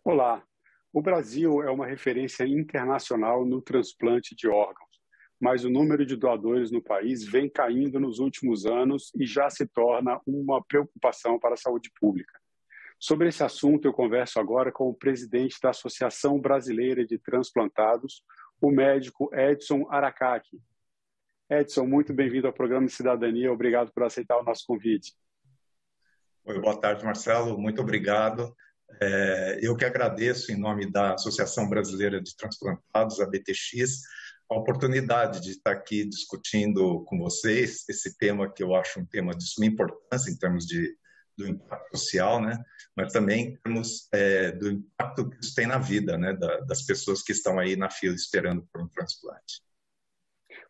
Olá, o Brasil é uma referência internacional no transplante de órgãos, mas o número de doadores no país vem caindo nos últimos anos e já se torna uma preocupação para a saúde pública. Sobre esse assunto, eu converso agora com o presidente da Associação Brasileira de Transplantados, o médico Edson Aracaki. Edson, muito bem-vindo ao programa de Cidadania, obrigado por aceitar o nosso convite. Oi, boa tarde, Marcelo. Muito obrigado. Eu que agradeço, em nome da Associação Brasileira de Transplantados, a BTX, a oportunidade de estar aqui discutindo com vocês esse tema que eu acho um tema de suma importância em termos do impacto social, né? Mas também em termos do impacto que isso tem na vida, né? Das pessoas que estão aí na fila esperando por um transplante.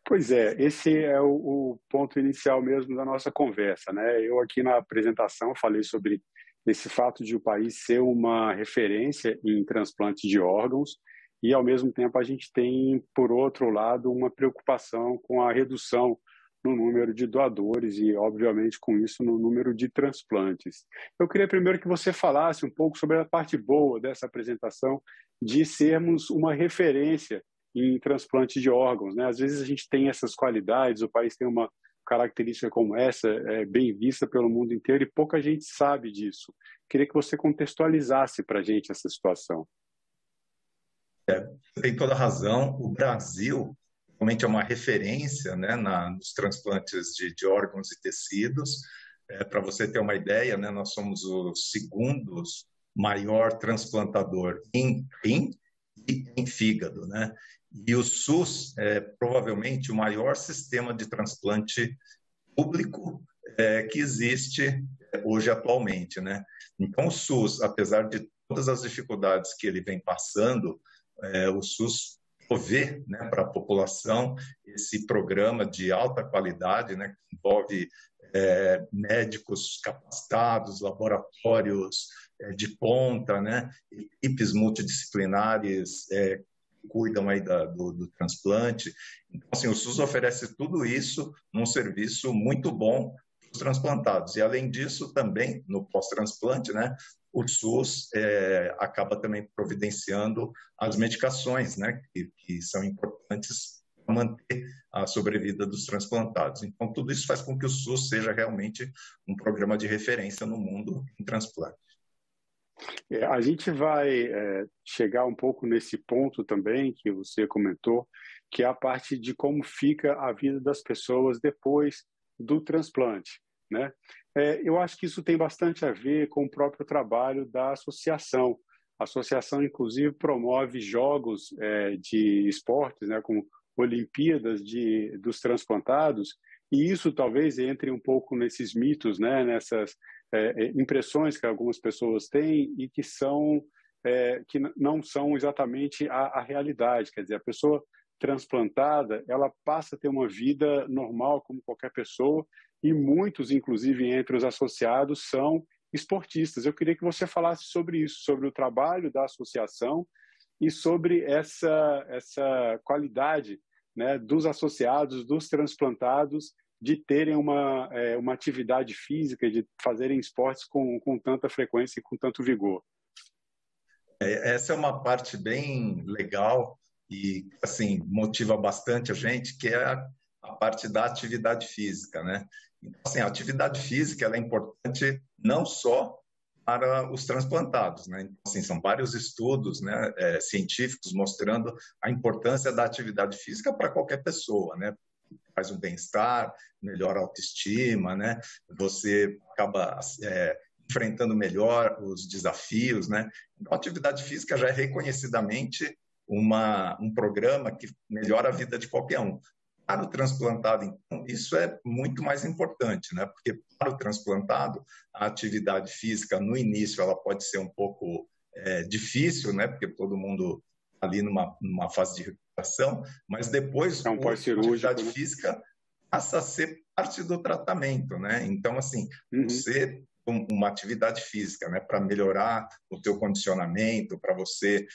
Pois é, esse é o ponto inicial mesmo da nossa conversa, né? Eu aqui na apresentação falei sobre esse fato de o país ser uma referência em transplante de órgãos e, ao mesmo tempo, a gente tem, por outro lado, uma preocupação com a redução no número de doadores e, obviamente, com isso, no número de transplantes. Eu queria primeiro que você falasse um pouco sobre a parte boa dessa apresentação de sermos uma referência em transplante de órgãos, né? Às vezes a gente tem essas qualidades, o país tem uma característica como essa, bem vista pelo mundo inteiro e pouca gente sabe disso. Queria que você contextualizasse para a gente essa situação. Tem toda a razão. O Brasil realmente é uma referência, né, nos transplantes de órgãos e tecidos. Para você ter uma ideia, né, nós somos o segundo maior transplantador em rim e em fígado, né? E o SUS é provavelmente o maior sistema de transplante público que existe hoje atualmente, né? Então o SUS, apesar de todas as dificuldades que ele vem passando, o SUS provê, né, para a população esse programa de alta qualidade, né, que envolve médicos capacitados, laboratórios de ponta, né, equipes multidisciplinares que cuidam aí do transplante. Então, assim, o SUS oferece tudo isso num serviço muito bom para os transplantados. E, além disso, também, no pós-transplante, né, o SUS acaba também providenciando as medicações, né, que são importantes para manter a sobrevida dos transplantados. Então, tudo isso faz com que o SUS seja realmente um programa de referência no mundo em transplante. A gente vai chegar um pouco nesse ponto também que você comentou, que é a parte de como fica a vida das pessoas depois do transplante, né? Eu acho que isso tem bastante a ver com o próprio trabalho da associação. A associação, inclusive, promove jogos de esportes, né, como Olimpíadas dos transplantados, e isso talvez entre um pouco nesses mitos, né, nessas impressões que algumas pessoas têm e que que não são exatamente a realidade. Quer dizer, a pessoa transplantada, ela passa a ter uma vida normal como qualquer pessoa e muitos, inclusive entre os associados, são esportistas. Eu queria que você falasse sobre isso, sobre o trabalho da associação e sobre essa qualidade, né, dos associados, dos transplantados, de terem uma atividade física, de fazerem esportes com tanta frequência e com tanto vigor. Essa é uma parte bem legal e, assim, motiva bastante a gente, que é a parte da atividade física, né? Então, assim, a atividade física ela é importante não só para os transplantados, né? Então, assim, são vários estudos, né, científicos mostrando a importância da atividade física para qualquer pessoa, né? Faz um bem-estar, melhora a autoestima, né? Você acaba enfrentando melhor os desafios, né? Então, a atividade física já é reconhecidamente um programa que melhora a vida de qualquer um. Para o transplantado, então, isso é muito mais importante, né? Porque para o transplantado, a atividade física, no início, ela pode ser um pouco difícil, né? Porque todo mundo ali numa fase de recuperação, mas depois É a um pós-cirúrgico, atividade né? física passa a ser parte do tratamento, né? Então, assim, Uhum. você uma atividade física, né, para melhorar o teu condicionamento, para você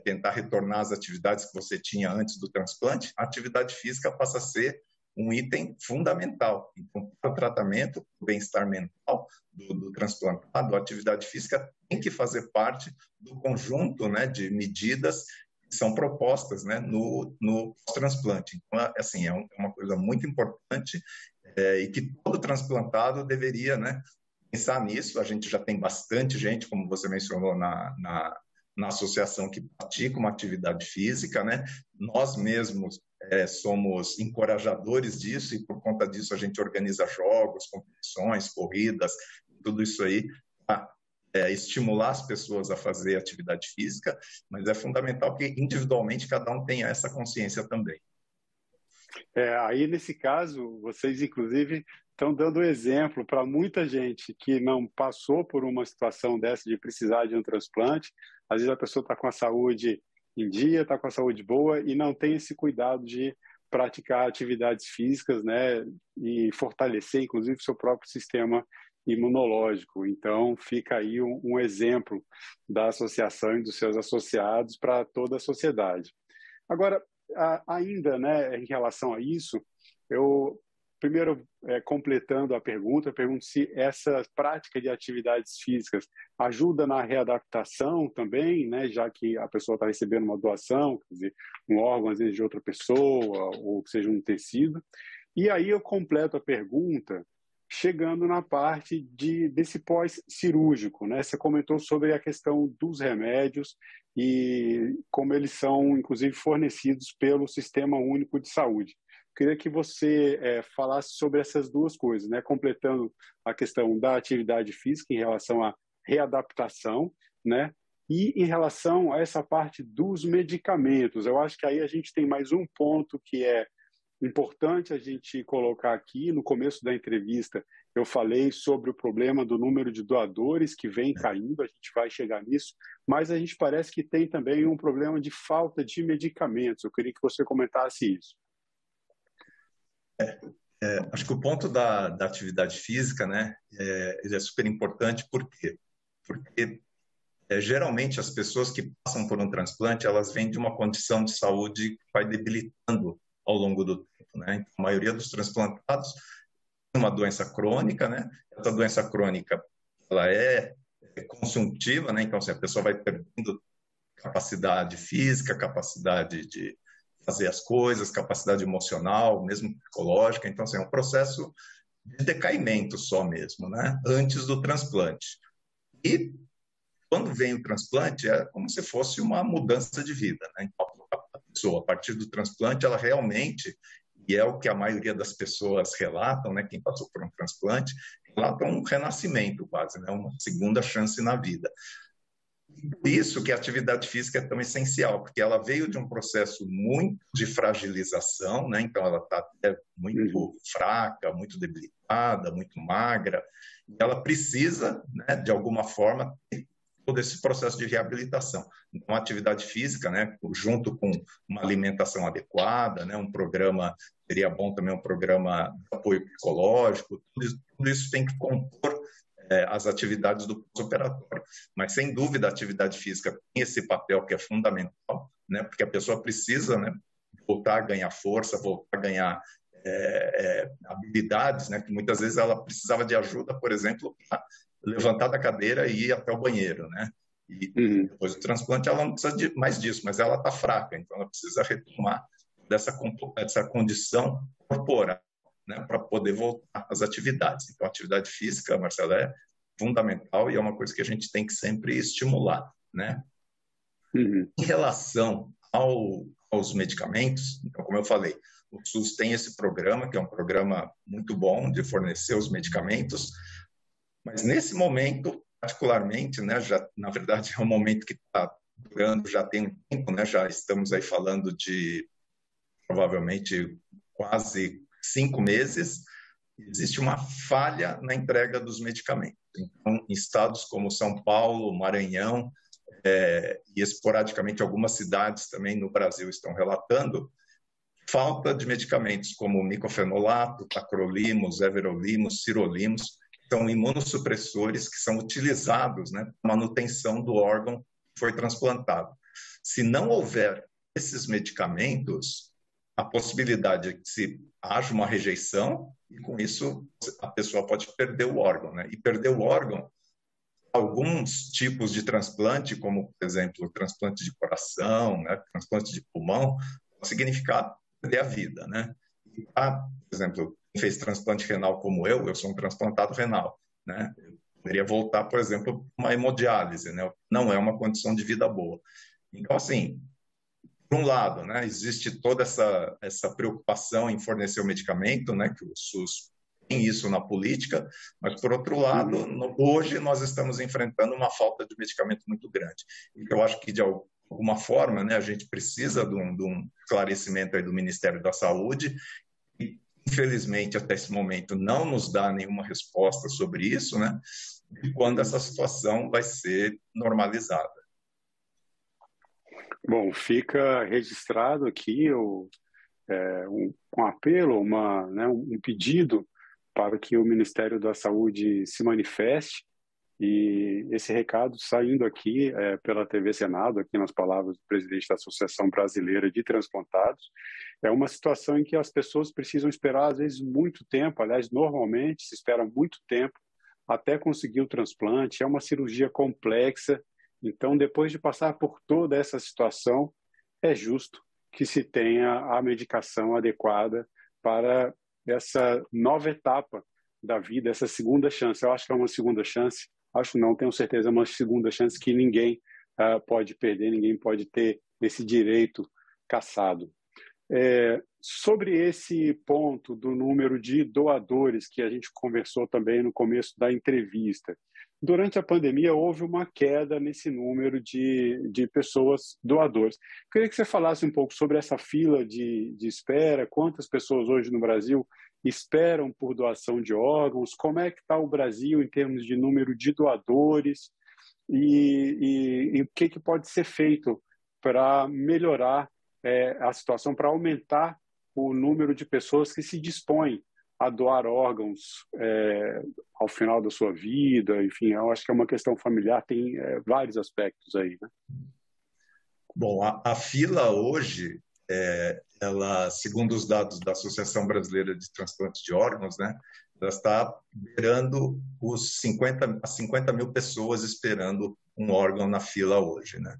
tentar retornar às atividades que você tinha antes do transplante, a atividade física passa a ser um item fundamental. Então, para o tratamento, o bem-estar mental do transplantado, a atividade física tem que fazer parte do conjunto, né, de medidas que são propostas, né, no transplante. Então, assim, é uma coisa muito importante e que todo transplantado deveria, né, pensar nisso. A gente já tem bastante gente, como você mencionou, na associação que pratica uma atividade física, né? Nós mesmos somos encorajadores disso e por conta disso a gente organiza jogos, competições, corridas, tudo isso aí para estimular as pessoas a fazer atividade física, mas é fundamental que individualmente cada um tenha essa consciência também. Aí, nesse caso, vocês, inclusive, estão dando exemplo para muita gente que não passou por uma situação dessa de precisar de um transplante. Às vezes a pessoa está com a saúde em dia, está com a saúde boa e não tem esse cuidado de praticar atividades físicas, né, e fortalecer, inclusive, o seu próprio sistema imunológico. Então, fica aí um exemplo da associação e dos seus associados para toda a sociedade. Agora, ainda, né, em relação a isso, eu primeiro, completando a pergunta, eu pergunto se essa prática de atividades físicas ajuda na readaptação também, né, já que a pessoa está recebendo uma doação, quer dizer, um órgão às vezes de outra pessoa, ou que seja um tecido. E aí eu completo a pergunta chegando na parte desse pós-cirúrgico, né? Você comentou sobre a questão dos remédios e como eles são, inclusive, fornecidos pelo Sistema Único de Saúde. Queria que você falasse sobre essas duas coisas, né? Completando a questão da atividade física em relação à readaptação, né? E em relação a essa parte dos medicamentos. Eu acho que aí a gente tem mais um ponto que é importante a gente colocar aqui. No começo da entrevista, eu falei sobre o problema do número de doadores que vem caindo, a gente vai chegar nisso, mas a gente parece que tem também um problema de falta de medicamentos. Eu queria que você comentasse isso. Acho que o ponto da atividade física, né, ele é super importante. Por quê? Porque geralmente as pessoas que passam por um transplante, elas vêm de uma condição de saúde que vai debilitando ao longo do tempo, né? Então, a maioria dos transplantados tem uma doença crônica, né? Essa doença crônica, ela é consumptiva, né? Então, assim, a pessoa vai perdendo capacidade física, capacidade de fazer as coisas, capacidade emocional, mesmo psicológica. Então, assim, é um processo de decaimento só mesmo, né? Antes do transplante. E quando vem o transplante, é como se fosse uma mudança de vida, né? Então, a pessoa, a partir do transplante, ela realmente, e é o que a maioria das pessoas relatam, né? Quem passou por um transplante, relatam um renascimento quase, né? Uma segunda chance na vida. Por isso que a atividade física é tão essencial, porque ela veio de um processo muito de fragilização, né? Então ela está muito fraca, muito debilitada, muito magra, e ela precisa, né, de alguma forma, ter todo esse processo de reabilitação. Então a atividade física, né, junto com uma alimentação adequada, né, um programa, seria bom também um programa de apoio psicológico, tudo isso tem que compor as atividades do pós-operatório. Mas, sem dúvida, a atividade física tem esse papel que é fundamental, né? Porque a pessoa precisa, né, voltar a ganhar força, voltar a ganhar habilidades, né? Que muitas vezes ela precisava de ajuda, por exemplo, para levantar da cadeira e ir até o banheiro, né? E depois do transplante ela não precisa mais disso, mas ela está fraca, então ela precisa retomar dessa condição corporal, né, para poder voltar às atividades. Então, a atividade física, Marcelo, é fundamental e é uma coisa que a gente tem que sempre estimular, né? Em relação aos medicamentos, então, como eu falei, o SUS tem esse programa, que é um programa muito bom de fornecer os medicamentos, mas nesse momento, particularmente, né, na verdade, é um momento que está durando já tem um tempo, né, já estamos aí falando de provavelmente quase 5 meses, existe uma falha na entrega dos medicamentos. Então, em estados como São Paulo, Maranhão, e esporadicamente algumas cidades também no Brasil estão relatando falta de medicamentos como micofenolato, tacrolimus, everolimus, sirolimus, que são imunossupressores que são utilizados, né, para manutenção do órgão que foi transplantado. Se não houver esses medicamentos, a possibilidade de se haja uma rejeição e, com isso, a pessoa pode perder o órgão, né? E perder o órgão, alguns tipos de transplante, como, por exemplo, o transplante de coração, né? Transplante de pulmão, pode significar perder a vida, né? E, por exemplo, quem fez transplante renal como eu sou um transplantado renal, né? Eu poderia voltar, por exemplo, para uma hemodiálise, né? Não é uma condição de vida boa. Então, assim, por um lado, né, existe toda essa preocupação em fornecer o medicamento, né, que o SUS tem isso na política, mas, por outro lado, hoje nós estamos enfrentando uma falta de medicamento muito grande. E eu acho que, de alguma forma, né, a gente precisa de um esclarecimento aí do Ministério da Saúde, e, infelizmente, até esse momento, não nos dá nenhuma resposta sobre isso, né, de quando essa situação vai ser normalizada. Bom, fica registrado aqui um apelo, um pedido para que o Ministério da Saúde se manifeste, e esse recado saindo aqui pela TV Senado, aqui nas palavras do presidente da Associação Brasileira de Transplantados, é uma situação em que as pessoas precisam esperar, às vezes, muito tempo. Aliás, normalmente se espera muito tempo até conseguir o transplante. É uma cirurgia complexa. Então, depois de passar por toda essa situação, é justo que se tenha a medicação adequada para essa nova etapa da vida, essa segunda chance. Eu acho que é uma segunda chance, acho não, tenho certeza, é uma segunda chance que ninguém pode perder, ninguém pode ter esse direito cassado. Sobre esse ponto do número de doadores que a gente conversou também no começo da entrevista, durante a pandemia houve uma queda nesse número de pessoas doadores. Queria que você falasse um pouco sobre essa fila de espera, quantas pessoas hoje no Brasil esperam por doação de órgãos, como é que está o Brasil em termos de número de doadores e o que pode ser feito para melhorar a situação, para aumentar o número de pessoas que se dispõem a doar órgãos ao final da sua vida. Enfim, eu acho que é uma questão familiar, tem vários aspectos aí, né? Bom, a fila hoje, ela, segundo os dados da Associação Brasileira de Transplante de Órgãos, né, ela está beirando as 50 mil pessoas esperando um órgão na fila hoje, né?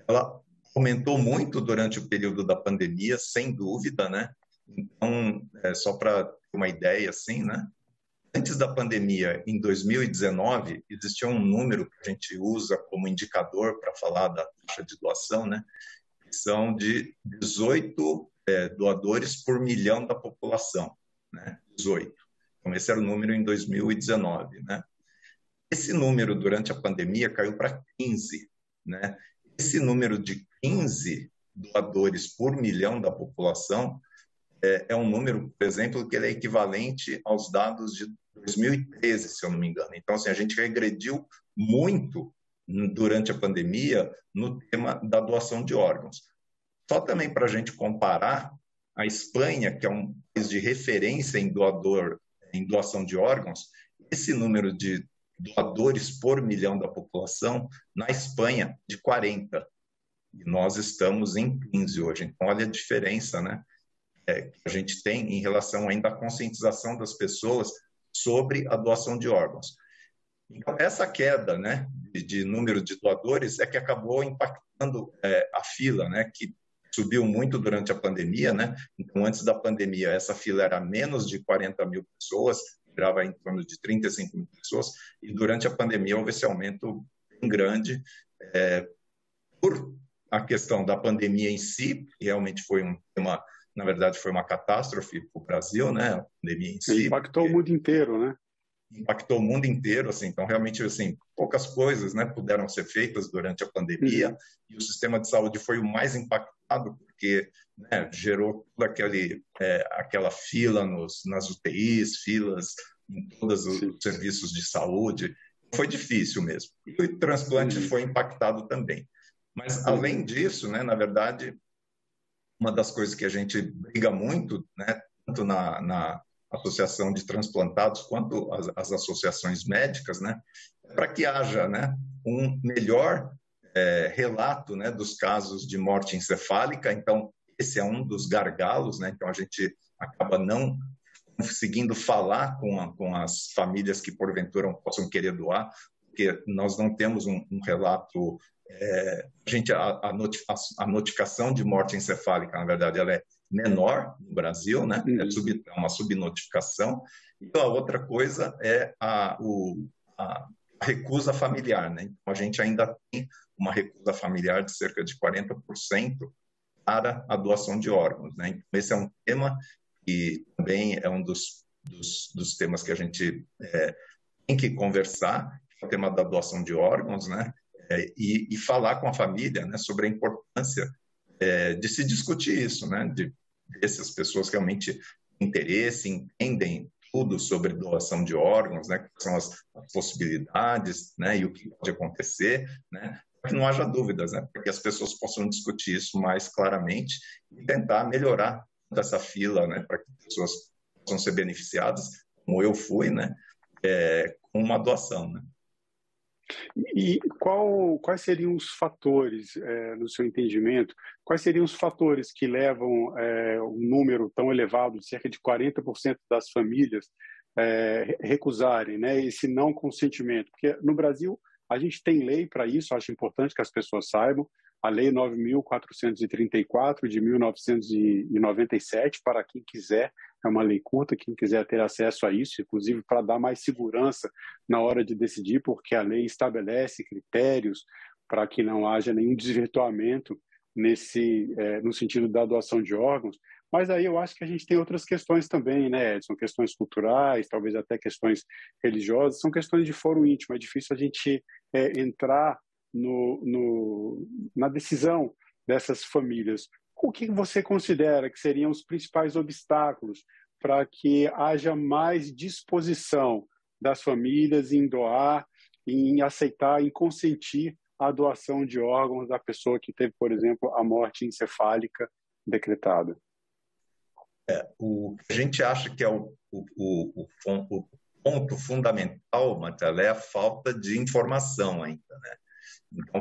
Ela aumentou muito durante o período da pandemia, sem dúvida, né? Então, só para ter uma ideia, assim, né? Antes da pandemia, em 2019, existia um número que a gente usa como indicador para falar da taxa de doação, né? Que são de 18 doadores por milhão da população, né? 18. Então, esse era o número em 2019, né? Esse número, durante a pandemia, caiu para 15, né? Esse número de 15 doadores por milhão da população é um número, por exemplo, que ele é equivalente aos dados de 2013, se eu não me engano. Então, assim, a gente regrediu muito durante a pandemia no tema da doação de órgãos. Só também para a gente comparar, a Espanha, que é um país de referência em doação de órgãos, esse número de doadores por milhão da população, na Espanha, de 40. E nós estamos em 15 hoje. Então, olha a diferença, né? Que a gente tem em relação ainda à conscientização das pessoas sobre a doação de órgãos. Então, essa queda, né, de número de doadores é que acabou impactando a fila, né, que subiu muito durante a pandemia, né? Então, antes da pandemia, essa fila era menos de 40 mil pessoas, girava em torno de 35 mil pessoas, e durante a pandemia houve esse aumento bem grande, por a questão da pandemia em si, que realmente foi na verdade, foi uma catástrofe para o Brasil, né? A pandemia em si. Impactou o mundo inteiro, né? Impactou o mundo inteiro, assim. Então, realmente, assim, poucas coisas, né, puderam ser feitas durante a pandemia, e o sistema de saúde foi o mais impactado, porque, né, gerou toda aquela fila nas UTIs, filas em todos os serviços de saúde. Foi difícil mesmo. E o transplante foi impactado também. Mas, além disso, né, na verdade, uma das coisas que a gente briga muito, né, tanto na Associação de Transplantados quanto as associações médicas, né, para que haja, né, um melhor relato, né, dos casos de morte encefálica. Então, esse é um dos gargalos, né? Então, a gente acaba não conseguindo falar com as famílias que porventura possam querer doar, porque nós não temos um relato. A notificação de morte encefálica, na verdade, ela é menor no Brasil, né? É uma subnotificação. E a outra coisa é a recusa familiar, né? Então, a gente ainda tem uma recusa familiar de cerca de 40% para a doação de órgãos, né? Então, esse é um tema que também é um dos temas que a gente tem que conversar, que é o tema da doação de órgãos, né? E falar com a família, né, sobre a importância de se discutir isso, né? De essas pessoas realmente têm interesse, entendem tudo sobre doação de órgãos, né? Quais são as possibilidades, né? E o que pode acontecer, né? Para que não haja dúvidas, né? Para que as pessoas possam discutir isso mais claramente e tentar melhorar essa fila, né? Para que pessoas possam ser beneficiadas, como eu fui, né? Com uma doação, né? E quais seriam os fatores, no seu entendimento, quais seriam os fatores que levam um número tão elevado, de cerca de 40% das famílias, recusarem, né, esse não consentimento? Porque no Brasil a gente tem lei para isso, acho importante que as pessoas saibam, a Lei 9.434 de 1997, para quem quiser, é uma lei curta, quem quiser ter acesso a isso, inclusive para dar mais segurança na hora de decidir, porque a lei estabelece critérios para que não haja nenhum desvirtuamento no sentido da doação de órgãos. Mas aí eu acho que a gente tem outras questões também, né? São questões culturais, talvez até questões religiosas, são questões de foro íntimo. É difícil a gente entrar na decisão dessas famílias. O que você considera que seriam os principais obstáculos para que haja mais disposição das famílias em doar, em aceitar, em consentir a doação de órgãos da pessoa que teve, por exemplo, a morte encefálica decretada? O que a gente acha que é o ponto fundamental, Marcelo, é a falta de informação ainda, né? Então,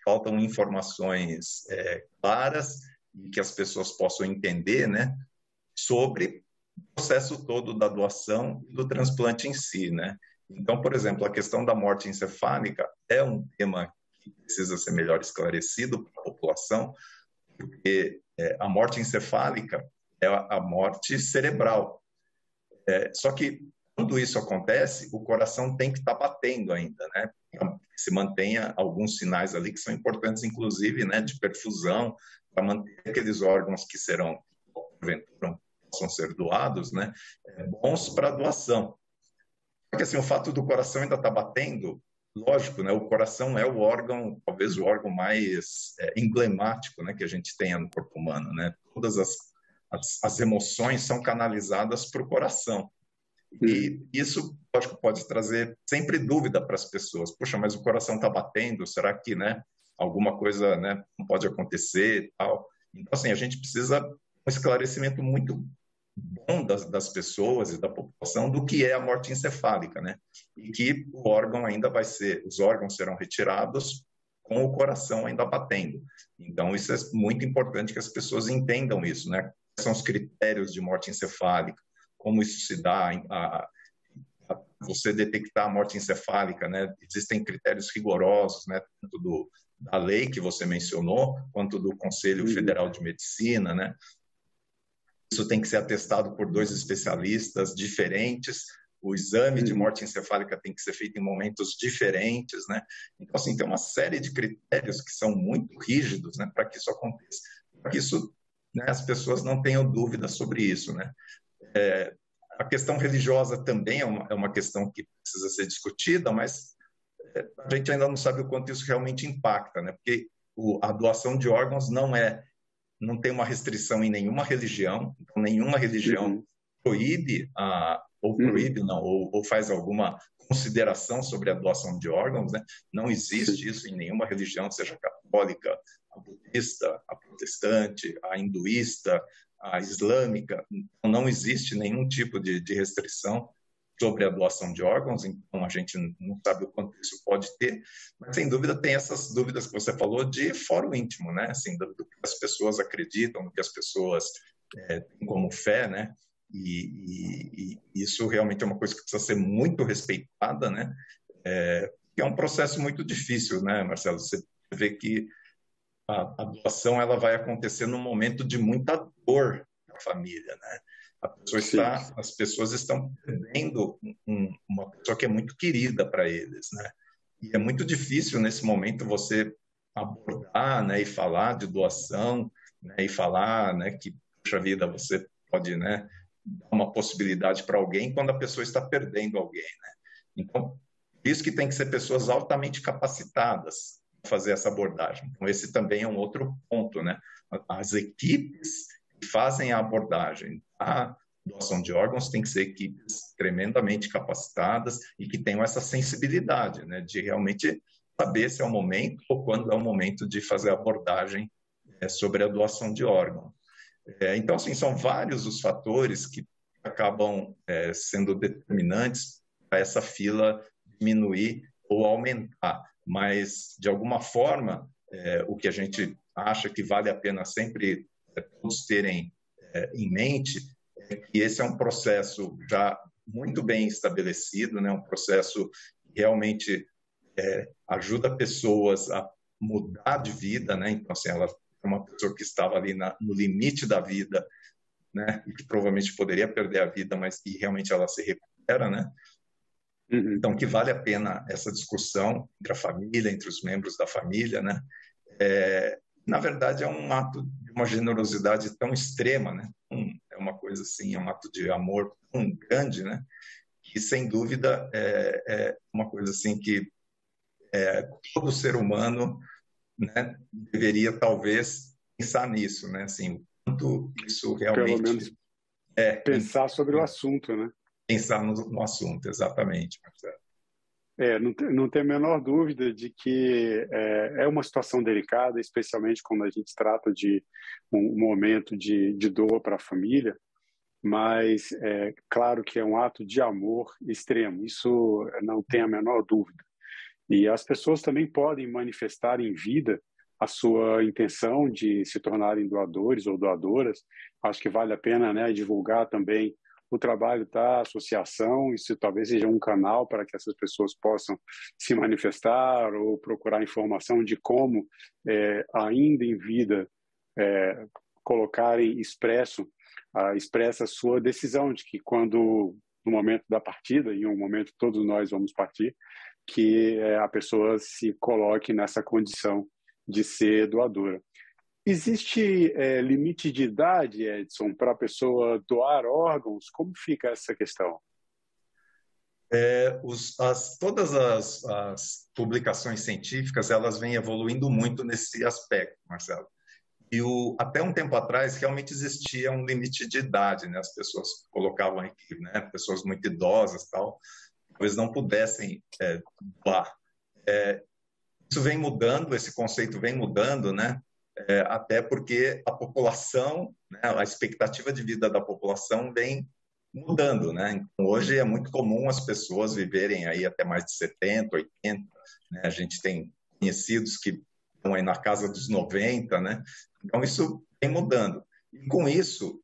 faltam informações claras e que as pessoas possam entender, né, sobre o processo todo da doação e do transplante em si, né? Então, por exemplo, a questão da morte encefálica é um tema que precisa ser melhor esclarecido para a população, porque a morte encefálica é a morte cerebral. Só que quando isso acontece, o coração tem que estar batendo ainda, né? Para que se mantenha alguns sinais ali que são importantes, inclusive, né, de perfusão, para manter aqueles órgãos que serão, porventura, possam ser doados, né, bons para a doação. Porque assim, o fato do coração ainda estar batendo, lógico, né, o coração é o órgão, talvez o órgão mais emblemático, né, que a gente tenha no corpo humano, né? Todas as emoções são canalizadas para o coração. E isso, lógico, pode trazer sempre dúvida para as pessoas. Puxa, mas o coração está batendo, será que, né, alguma coisa, né, não pode acontecer? Tal. Então, assim, a gente precisa um esclarecimento muito bom das pessoas e da população do que é a morte encefálica, né? E que o órgão ainda os órgãos serão retirados com o coração ainda batendo. Então, isso é muito importante que as pessoas entendam isso, né? Quais são os critérios de morte encefálica, como isso se dá, você detectar a morte encefálica, né? Existem critérios rigorosos, né? Tanto da lei que você mencionou, quanto do Conselho Federal de Medicina, né? Isso tem que ser atestado por 2 especialistas diferentes. O exame de morte encefálica tem que ser feito em momentos diferentes, né? Então, assim, tem uma série de critérios que são muito rígidos, né, para que isso aconteça. Para que isso, né, as pessoas não tenham dúvidas sobre isso, né? A questão religiosa também é uma questão que precisa ser discutida, mas a gente ainda não sabe o quanto isso realmente impacta, né? Porque a doação de órgãos não tem uma restrição em nenhuma religião, então nenhuma religião proíbe ou faz alguma consideração sobre a doação de órgãos, né? Não existe isso em nenhuma religião, seja católica, a budista, a protestante, a hinduísta, a islâmica. Então, não existe nenhum tipo de restrição sobre a doação de órgãos, então a gente não sabe o quanto isso pode ter, mas sem dúvida tem essas dúvidas que você falou de foro íntimo, né? Assim, do que as pessoas acreditam, do que as pessoas tem como fé, né? E isso realmente é uma coisa que precisa ser muito respeitada, né? Que é um processo muito difícil, né, Marcelo? Você vê que a doação ela vai acontecer num momento de muita dor na família, né? Sim. As pessoas estão perdendo uma pessoa que é muito querida para eles, né? E é muito difícil nesse momento você abordar, né, e falar de doação, né, e falar, né, que puxa vida você pode, né, dar uma possibilidade para alguém quando a pessoa está perdendo alguém, né? Então, isso que tem que ser pessoas altamente capacitadas para fazer essa abordagem. Então, esse também é um outro ponto, né? As equipes que fazem a abordagem, a doação de órgãos tem que ser equipes tremendamente capacitadas e que tenham essa sensibilidade, né, de realmente saber se é o momento ou quando é o momento de fazer a abordagem sobre a doação de órgãos. Então, assim, são vários os fatores que acabam sendo determinantes para essa fila diminuir ou aumentar, mas, de alguma forma, o que a gente acha que vale a pena sempre todos terem em mente é que esse é um processo já muito bem estabelecido, né? Um processo que realmente ajuda pessoas a mudar de vida, né? Então, assim, ela é uma pessoa que estava ali no limite da vida, né? E que provavelmente poderia perder a vida, mas que realmente ela se recupera, né? Uhum. Então, que vale a pena essa discussão entre a família, entre os membros da família, né? Na verdade, é um ato de uma generosidade tão extrema, né? É uma coisa assim, é um ato de amor tão grande, né? Que, sem dúvida, é uma coisa assim que todo ser humano, né, deveria talvez pensar nisso, né? Assim, o quanto isso Pelo menos realmente pensar sobre o assunto, né? pensar no assunto, exatamente, Marcelo. Não tem a menor dúvida de que é uma situação delicada, especialmente quando a gente trata de um momento de dor para a família, mas é claro que é um ato de amor extremo, isso não tem a menor dúvida. E as pessoas também podem manifestar em vida a sua intenção de se tornarem doadores ou doadoras. Acho que vale a pena, né, divulgar também o trabalho da associação. Isso talvez seja um canal para que essas pessoas possam se manifestar ou procurar informação de como, ainda em vida, colocarem expressa a sua decisão de que quando, no momento da partida, e em um momento todos nós vamos partir, que a pessoa se coloque nessa condição de ser doadora. Existe limite de idade, Edson, para a pessoa doar órgãos? Como fica essa questão? Todas as publicações científicas elas vêm evoluindo muito nesse aspecto, Marcelo. E até um tempo atrás realmente existia um limite de idade, né? As pessoas colocavam aqui, né? Pessoas muito idosas, tal, talvez não pudessem doar. Isso vem mudando, esse conceito vem mudando, né? Até porque a população, né? A expectativa de vida da população vem mudando, né? Então, hoje é muito comum as pessoas viverem aí até mais de 70, 80, né? A gente tem conhecidos que estão aí na casa dos 90, né? Então, isso vem mudando. E com isso,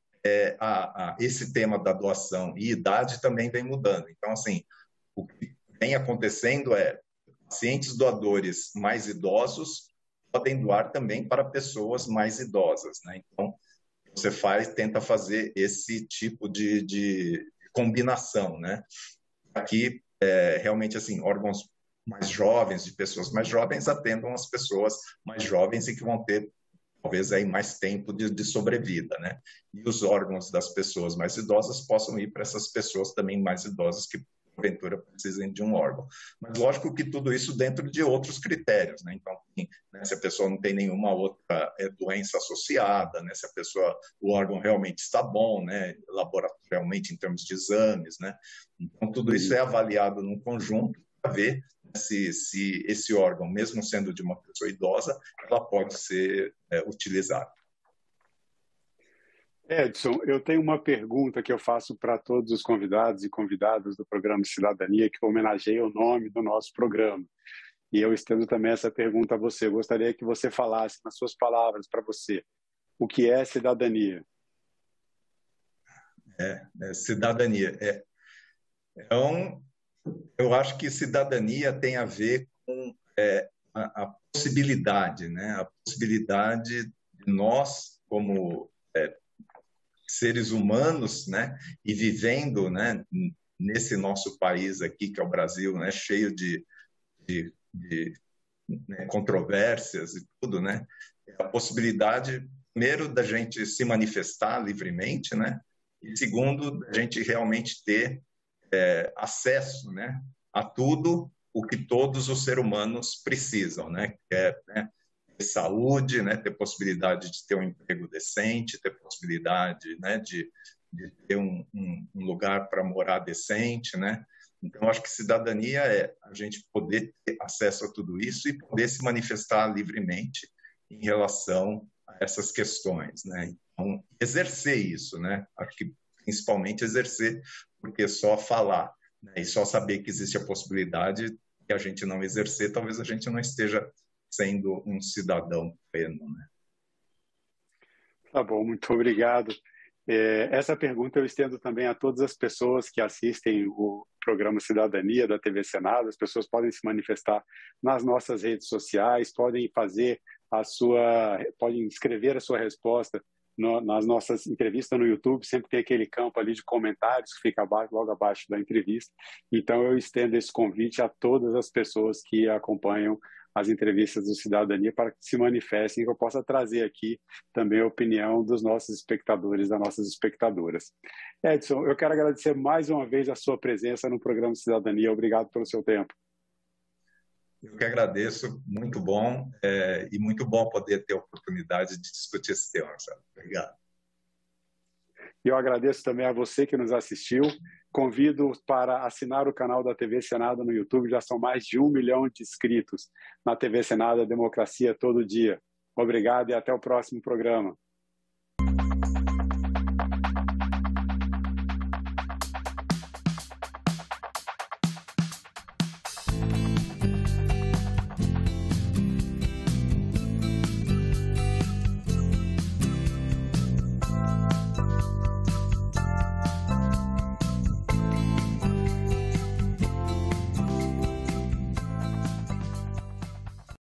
esse tema da doação e idade também vem mudando. Então, assim, o que vem acontecendo pacientes doadores mais idosos podem doar também para pessoas mais idosas, né? Então, você tenta fazer esse tipo de combinação, né? Aqui, realmente, assim, órgãos mais jovens, de pessoas mais jovens, atendam as pessoas mais jovens e que vão ter, talvez, aí mais tempo de sobrevida, né? E os órgãos das pessoas mais idosas possam ir para essas pessoas também mais idosas que porventura precisem de um órgão. Mas lógico que tudo isso dentro de outros critérios, né? Então, né, se a pessoa não tem nenhuma outra doença associada, né? Se a pessoa, o órgão realmente está bom, né? Laboratorialmente em termos de exames, né? Então, tudo isso é avaliado num conjunto para ver se esse órgão, mesmo sendo de uma pessoa idosa, ela pode ser utilizada. Edson, eu tenho uma pergunta que eu faço para todos os convidados e convidadas do programa Cidadania, que homenageia o nome do nosso programa. E eu estendo também essa pergunta a você. Eu gostaria que você falasse, nas suas palavras, para você, o que é cidadania? Cidadania. Então, eu acho que cidadania tem a ver com a possibilidade, né? A possibilidade de nós, como seres humanos, né? E vivendo, né? Nesse nosso país aqui, que é o Brasil, né? Cheio de né? Controvérsias e tudo, né? A possibilidade, primeiro, da gente se manifestar livremente, né? E segundo, da gente realmente ter acesso, né, a tudo o que todos os seres humanos precisam, né? Que é, né, ter saúde, né, ter possibilidade de ter um emprego decente, ter possibilidade, né, de ter um lugar para morar decente, né? Então, acho que cidadania é a gente poder ter acesso a tudo isso e poder se manifestar livremente em relação a essas questões, né? Então, exercer isso, né? Acho que principalmente exercer, porque só falar, né, e só saber que existe a possibilidade que a gente não exercer, talvez a gente não esteja sendo um cidadão pleno, né? Tá bom, muito obrigado. Essa pergunta eu estendo também a todas as pessoas que assistem o programa Cidadania da TV Senado. As pessoas podem se manifestar nas nossas redes sociais, podem podem escrever a sua resposta nas nossas entrevistas no YouTube. Sempre tem aquele campo ali de comentários que fica logo abaixo da entrevista. Então eu estendo esse convite a todas as pessoas que acompanham as entrevistas do Cidadania para que se manifestem, que eu possa trazer aqui também a opinião dos nossos espectadores, das nossas espectadoras. Edson, eu quero agradecer mais uma vez a sua presença no programa Cidadania. Obrigado pelo seu tempo. Eu que agradeço, muito bom, e muito bom poder ter a oportunidade de discutir esse tema, sabe? Obrigado. E eu agradeço também a você que nos assistiu. Convido para assinar o canal da TV Senado no YouTube. Já são mais de 1 milhão de inscritos na TV Senado, a democracia todo dia. Obrigado e até o próximo programa.